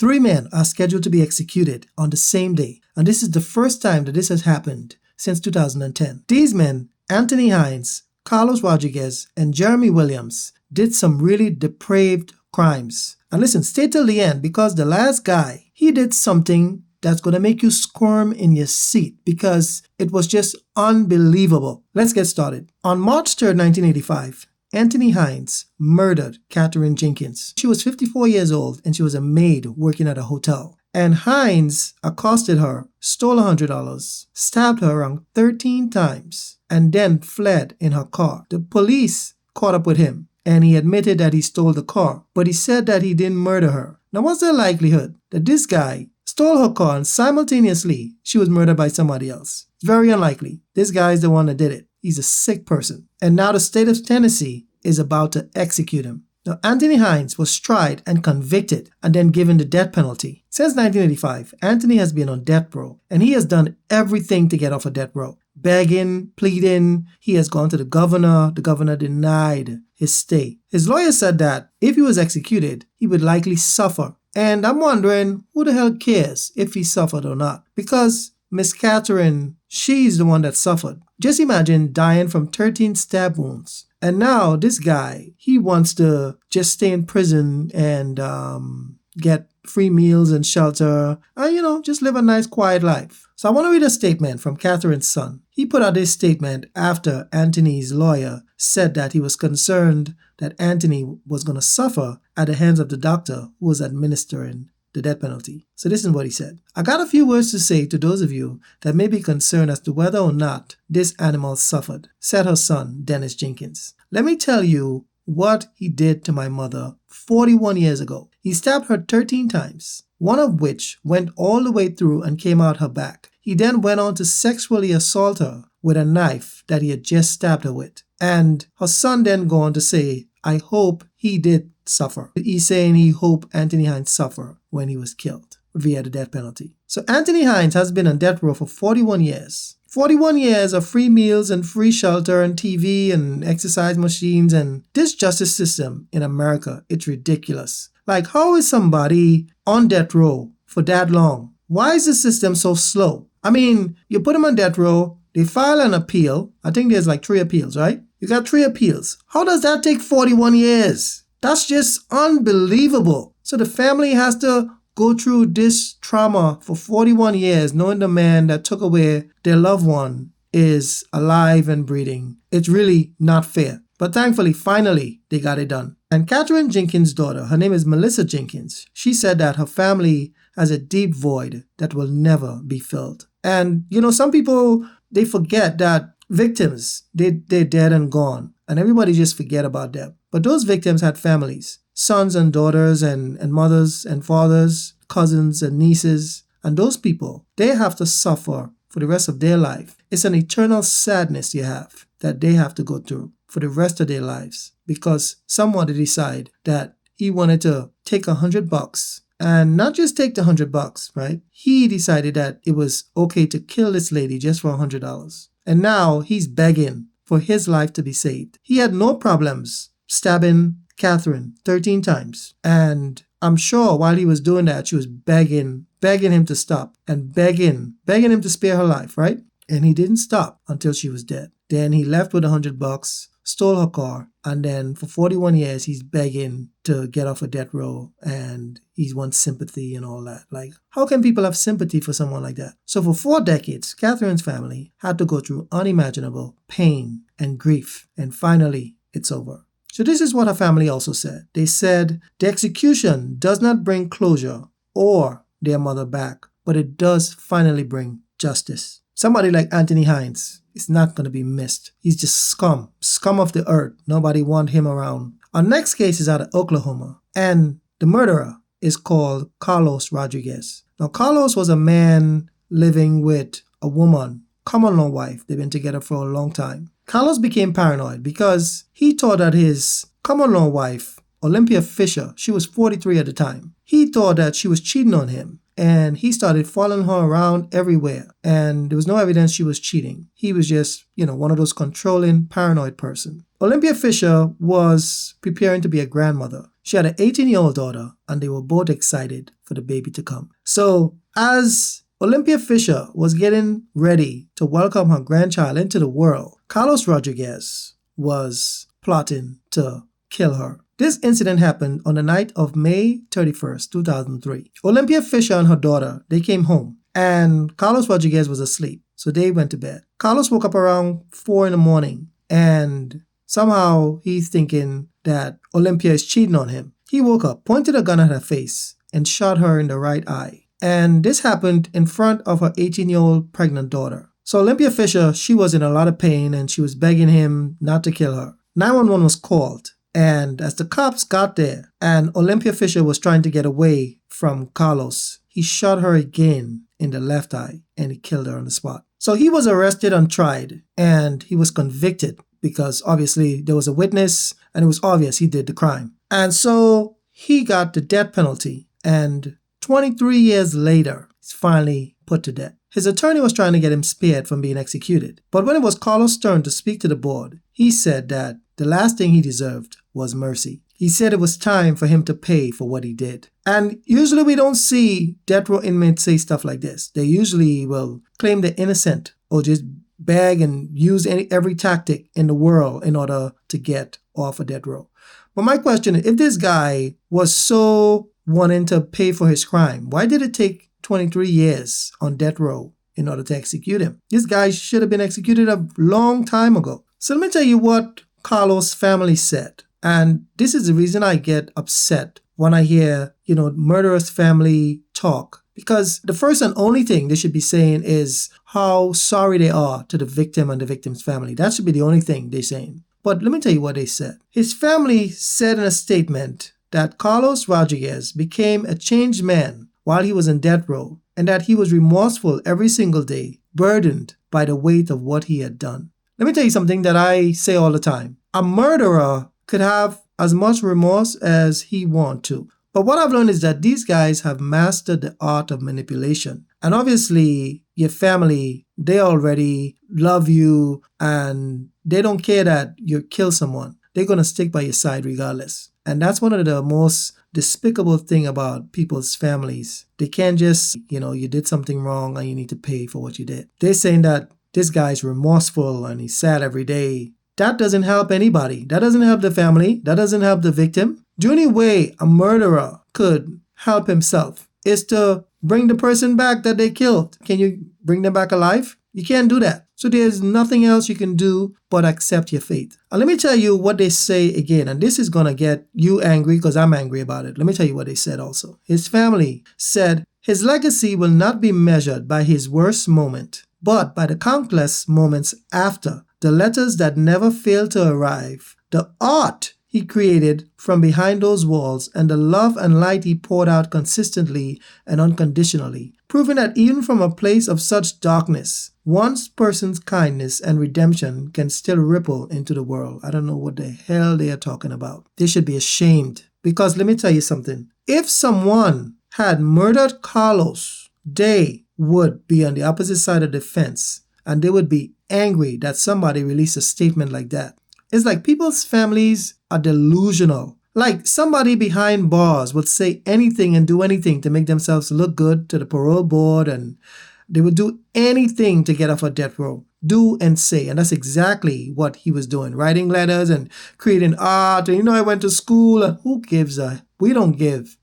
3 men are scheduled to be executed on the same day, and this is the first time that this has happened since 2010. These men, Anthony Hinds, Carlos Rodriguez, and Jeremy Williams, did some really depraved crimes. And listen, stay till the end, because the last guy, he did something that's going to make you squirm in your seat because it was just unbelievable. Let's get started. On March 3rd, 1985, Anthony Hinds murdered Catherine Jenkins. She was 54 years old and she was a maid working at a hotel. And Hinds accosted her, stole $100, stabbed her around 13 times, and then fled in her car. The police caught up with him and he admitted that he stole the car, but he said that he didn't murder her. Now, what's the likelihood that this guy stole her car and simultaneously she was murdered by somebody else? It's very unlikely. This guy is the one that did it. He's a sick person. And now the state of Tennessee is about to execute him. Now, Anthony Hinds was tried and convicted and then given the death penalty. Since 1985, Anthony has been on death row and he has done everything to get off of death row. Begging, pleading, he has gone to the governor. The governor denied his stay. His lawyer said that if he was executed, he would likely suffer. And I'm wondering, who the hell cares if he suffered or not? Because Miss Catherine, she's the one that suffered. Just imagine dying from 13 stab wounds. And now this guy, he wants to just stay in prison and get free meals and shelter and, just live a nice, quiet life. So I want to read a statement from Catherine's son. He put out this statement after Anthony's lawyer said that he was concerned that Anthony was going to suffer at the hands of the doctor who was administering the death penalty. So this is what he said. I got a few words to say to those of you that may be concerned as to whether or not this animal suffered, said her son, Dennis Jenkins. Let me tell you what he did to my mother 41 years ago. He stabbed her 13 times, one of which went all the way through and came out her back. He then went on to sexually assault her with a knife that he had just stabbed her with. And her son then go on to say, I hope he did suffer. He's saying he hoped Anthony Hinds suffer when he was killed via the death penalty. So Anthony Hinds has been on death row for 41 years. 41 years of free meals and free shelter and TV and exercise machines, and this justice system in America, it's ridiculous. Like, how is somebody on death row for that long? Why is the system so slow? I mean, you put them on death row, they file an appeal. I think there's like 3 appeals, right? You got 3 appeals. How does that take 41 years? That's just unbelievable. So the family has to go through this trauma for 41 years, knowing the man that took away their loved one is alive and breathing. It's really not fair. But thankfully, finally, they got it done. And Catherine Jenkins' daughter, her name is Melissa Jenkins, she said that her family has a deep void that will never be filled. And, some people, they forget that victims, they're dead and gone, and everybody just forget about them. But those victims had families, sons and daughters and mothers and fathers, cousins and nieces, and those people, they have to suffer for the rest of their life. It's an eternal sadness you have that they have to go through for the rest of their lives because someone decide that he wanted to take $100 and not just take the $100, right? He decided that it was okay to kill this lady just for $100. And now he's begging for his life to be saved. He had no problems stabbing Catherine 13 times. And I'm sure while he was doing that, she was begging him to stop and begging him to spare her life, right? And he didn't stop until she was dead. Then he left with $100, stole her car, and then for 41 years, he's begging to get off of death row and he wants sympathy and all that. Like, how can people have sympathy for someone like that? So for 4 decades, Catherine's family had to go through unimaginable pain and grief. And finally, it's over. So this is what her family also said. They said, the execution does not bring closure or their mother back, but it does finally bring justice. Somebody like Anthony Hinds is not going to be missed. He's just scum of the earth. Nobody want him around. Our next case is out of Oklahoma, and the murderer is called Carlos Rodriguez. Now, Carlos was a man living with a woman, common law wife. They've been together for a long time. Carlos became paranoid because he thought that his common law wife, Olympia Fisher, she was 43 at the time. He thought that she was cheating on him. And he started following her around everywhere. And there was no evidence she was cheating. He was just, one of those controlling, paranoid person. Olympia Fisher was preparing to be a grandmother. She had an 18-year-old daughter, and they were both excited for the baby to come. So as Olympia Fisher was getting ready to welcome her grandchild into the world, Carlos Rodriguez was plotting to kill her. This incident happened on the night of May 31st, 2003. Olympia Fisher and her daughter, they came home, and Carlos Rodriguez was asleep, so they went to bed. Carlos woke up around 4 in the morning, and somehow he's thinking that Olympia is cheating on him. He woke up, pointed a gun at her face, and shot her in the right eye. And this happened in front of her 18-year-old pregnant daughter. So Olympia Fisher, she was in a lot of pain, and she was begging him not to kill her. 911 was called. And as the cops got there and Olympia Fisher was trying to get away from Carlos, he shot her again in the left eye and he killed her on the spot. So he was arrested and tried, and he was convicted because obviously there was a witness and it was obvious he did the crime. And so he got the death penalty, and 23 years later, he's finally put to death. His attorney was trying to get him spared from being executed. But when it was Carlos' turn to speak to the board, he said that the last thing he deserved was mercy. He said it was time for him to pay for what he did. And usually we don't see death row inmates say stuff like this. They usually will claim they're innocent or just beg and use every tactic in the world in order to get off a death row. But my question is, if this guy was so wanting to pay for his crime, why did it take 23 years on death row in order to execute him? This guy should have been executed a long time ago. So let me tell you what Carlos' family said. And this is the reason I get upset when I hear, murderous family talk. Because the first and only thing they should be saying is how sorry they are to the victim and the victim's family. That should be the only thing they're saying. But let me tell you what they said. His family said in a statement that Carlos Rodriguez became a changed man while he was in death row, and that he was remorseful every single day, burdened by the weight of what he had done. Let me tell you something that I say all the time. A murderer could have as much remorse as he wants to. But what I've learned is that these guys have mastered the art of manipulation. And obviously, your family, they already love you and they don't care that you kill someone. They're going to stick by your side regardless. And that's one of the most despicable thing about people's families. They can't just, you did something wrong and you need to pay for what you did. They're saying that this guy's remorseful and he's sad every day. That doesn't help anybody. That doesn't help the family. That doesn't help the victim. The only way a murderer could help himself is to bring the person back that they killed. Can you bring them back alive? You can't do that. So there's nothing else you can do but accept your fate. And let me tell you what they say again, and this is going to get you angry because I'm angry about it. Let me tell you what they said also. His family said his legacy will not be measured by his worst moment, but by the countless moments after, the letters that never fail to arrive, the art he created from behind those walls, and the love and light he poured out consistently and unconditionally, proving that even from a place of such darkness, one person's kindness and redemption can still ripple into the world. I don't know what the hell they are talking about. They should be ashamed. Because let me tell you something. If someone had murdered Carlos, they would be on the opposite side of the fence, and they would be angry that somebody released a statement like that. It's like people's families are delusional. Like somebody behind bars would say anything and do anything to make themselves look good to the parole board, and they would do anything to get off a death row. Do and say. And that's exactly what he was doing. Writing letters and creating art. And I went to school. And who gives a... We don't give.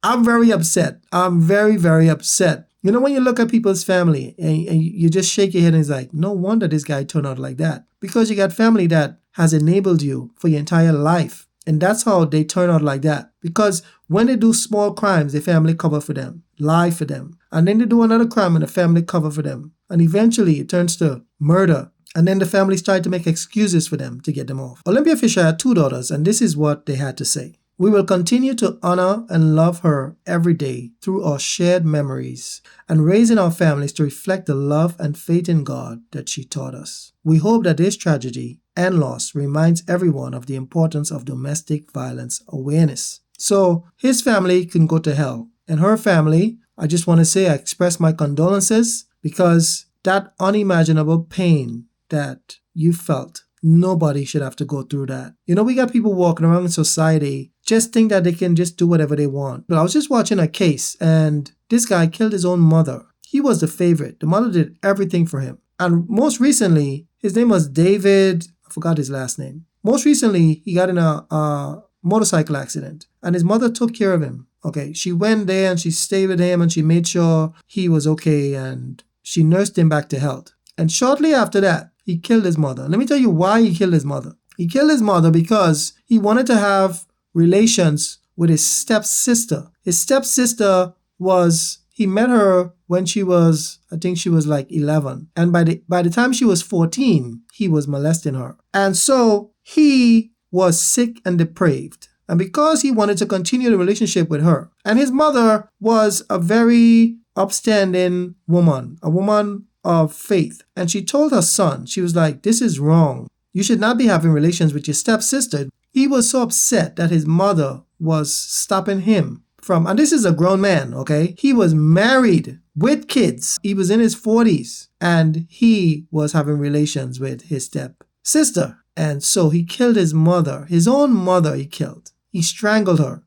I'm very upset. I'm very, very upset. When you look at people's family and you just shake your head and it's like, no wonder this guy turned out like that. Because you got family that has enabled you for your entire life. And that's how they turn out like that. Because when they do small crimes, the family cover for them, lie for them. And then they do another crime and the family cover for them. And eventually it turns to murder. And then the families try to make excuses for them to get them off. Olympia Fisher had 2 daughters, and this is what they had to say. We will continue to honor and love her every day through our shared memories and raising our families to reflect the love and faith in God that she taught us. We hope that this tragedy and loss reminds everyone of the importance of domestic violence awareness. So his family can go to hell. And her family, I just want to say I express my condolences because that unimaginable pain that you felt. Nobody should have to go through that. You know, we got people walking around in society just think that they can just do whatever they want. But I was just watching a case and this guy killed his own mother. He was the favorite. The mother did everything for him. And most recently, his name was David, I forgot his last name. Most recently, he got in a motorcycle accident and his mother took care of him. Okay, she went there and she stayed with him and she made sure he was okay and she nursed him back to health. And shortly after that, he killed his mother. Let me tell you why he killed his mother. He killed his mother because he wanted to have relations with his stepsister. His stepsister he met her when she was, I think she was like 11. And by the time she was 14, he was molesting her. And so he was sick and depraved. And because he wanted to continue the relationship with her, and his mother was a very upstanding woman, a woman of faith. And she told her son, she was like, this is wrong. You should not be having relations with your stepsister. He was so upset that his mother was stopping him from, and this is a grown man, okay? He was married with kids. He was in his 40s and he was having relations with his stepsister. And so he killed his mother, his own mother he killed. He strangled her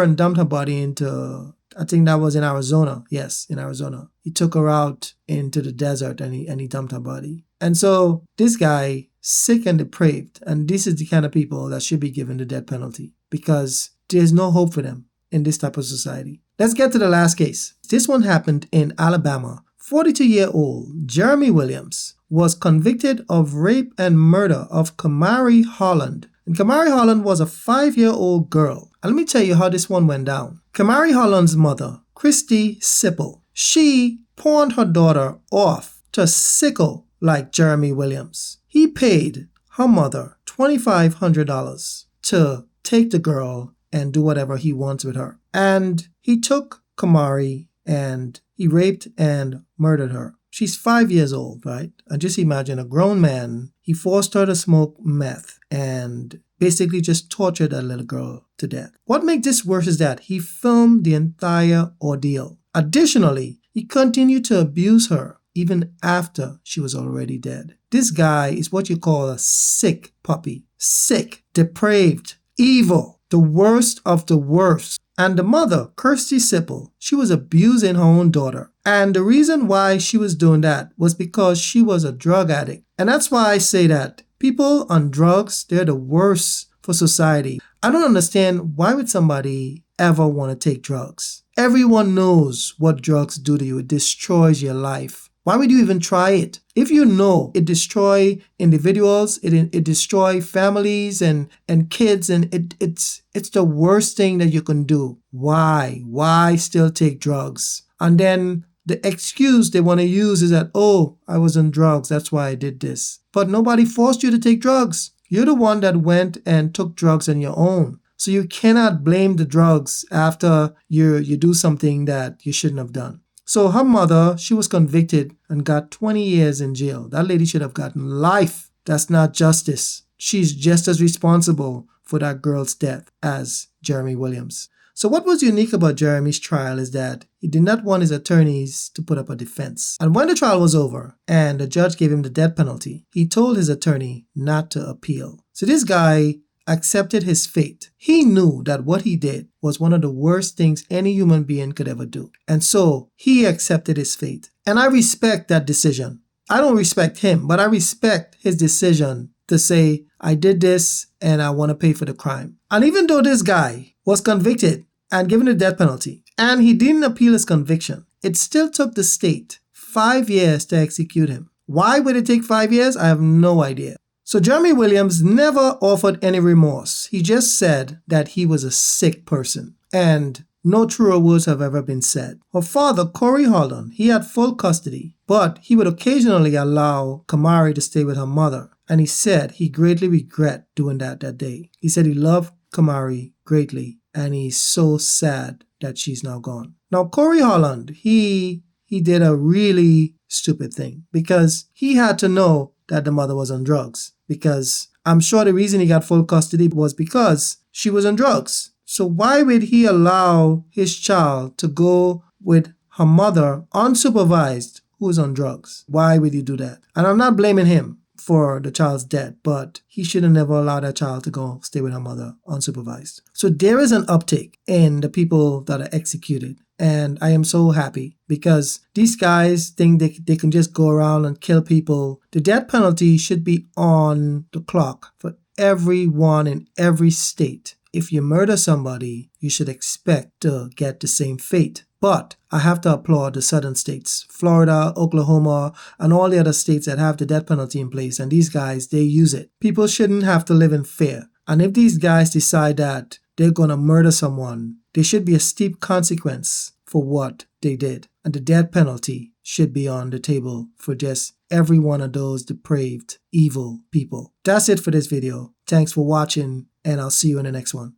and dumped her body into, I think that was in Arizona. Yes, in Arizona. He took her out into the desert and he dumped her body. And so this guy, sick and depraved, and this is the kind of people that should be given the death penalty because there's no hope for them in this type of society. Let's get to the last case. This one happened in Alabama. 42-year-old Jeremy Williams was convicted of rape and murder of Kamari Holland. And Kamari Holland was a 5-year-old girl. And let me tell you how this one went down. Kamari Holland's mother, Christy Sipple, she pawned her daughter off to Sickle like Jeremy Williams. He paid her mother $2,500 to take the girl and do whatever he wants with her. And he took Kamari and he raped and murdered her. She's 5 years old, right? And just imagine a grown man, he forced her to smoke meth and basically just tortured that little girl to death. What makes this worse is that he filmed the entire ordeal. Additionally, he continued to abuse her even after she was already dead. This guy is what you call a sick puppy. Sick, depraved, evil, the worst of the worst. And the mother, Kirsty Sipple, she was abusing her own daughter. And the reason why she was doing that was because she was a drug addict. And that's why I say that people on drugs, they're the worst for society. I don't understand why would somebody ever want to take drugs. Everyone knows what drugs do to you. It destroys your life. Why would you even try it? If you know it destroys individuals, it destroys families and kids, and it's the worst thing that you can do. Why? Why still take drugs? And then the excuse they want to use is that, oh, I was on drugs, that's why I did this. But nobody forced you to take drugs. You're the one that went and took drugs on your own. So you cannot blame the drugs after you do something that you shouldn't have done. So her mother, she was convicted and got 20 years in jail. That lady should have gotten life. That's not justice. She's just as responsible for that girl's death as Jeremy Williams. So what was unique about Jeremy's trial is that he did not want his attorneys to put up a defense. And when the trial was over and the judge gave him the death penalty, he told his attorney not to appeal. So this guy accepted his fate. He knew that what he did was one of the worst things any human being could ever do. And so he accepted his fate. And I respect that decision. I don't respect him, but I respect his decision to say, I did this and I want to pay for the crime. And even though this guy was convicted and given the death penalty, and he didn't appeal his conviction, it still took the state 5 years to execute him. Why would it take 5 years? I have no idea. So Jeremy Williams never offered any remorse. He just said that he was a sick person. And no truer words have ever been said. Her father, Corey Holland, he had full custody, but he would occasionally allow Kamari to stay with her mother. And he said he greatly regret doing that day. He said he loved Kamari greatly, and he's so sad that she's now gone. Now, Corey Holland, he did a really stupid thing because he had to know that the mother was on drugs. Because I'm sure the reason he got full custody was because she was on drugs. So why would he allow his child to go with her mother unsupervised who is on drugs? Why would he do that? And I'm not blaming him. for the child's death, but he should have never allowed that child to go stay with her mother unsupervised. So there is an uptick in the people that are executed. And I am so happy because these guys think they can just go around and kill people. The death penalty should be on the clock for everyone in every state. If you murder somebody, you should expect to get the same fate. But I have to applaud the southern states, Florida, Oklahoma, and all the other states that have the death penalty in place. And these guys, they use it. People shouldn't have to live in fear. And if these guys decide that they're going to murder someone, there should be a steep consequence for what they did. And the death penalty should be on the table for just every one of those depraved, evil people. That's it for this video. Thanks for watching, and I'll see you in the next one.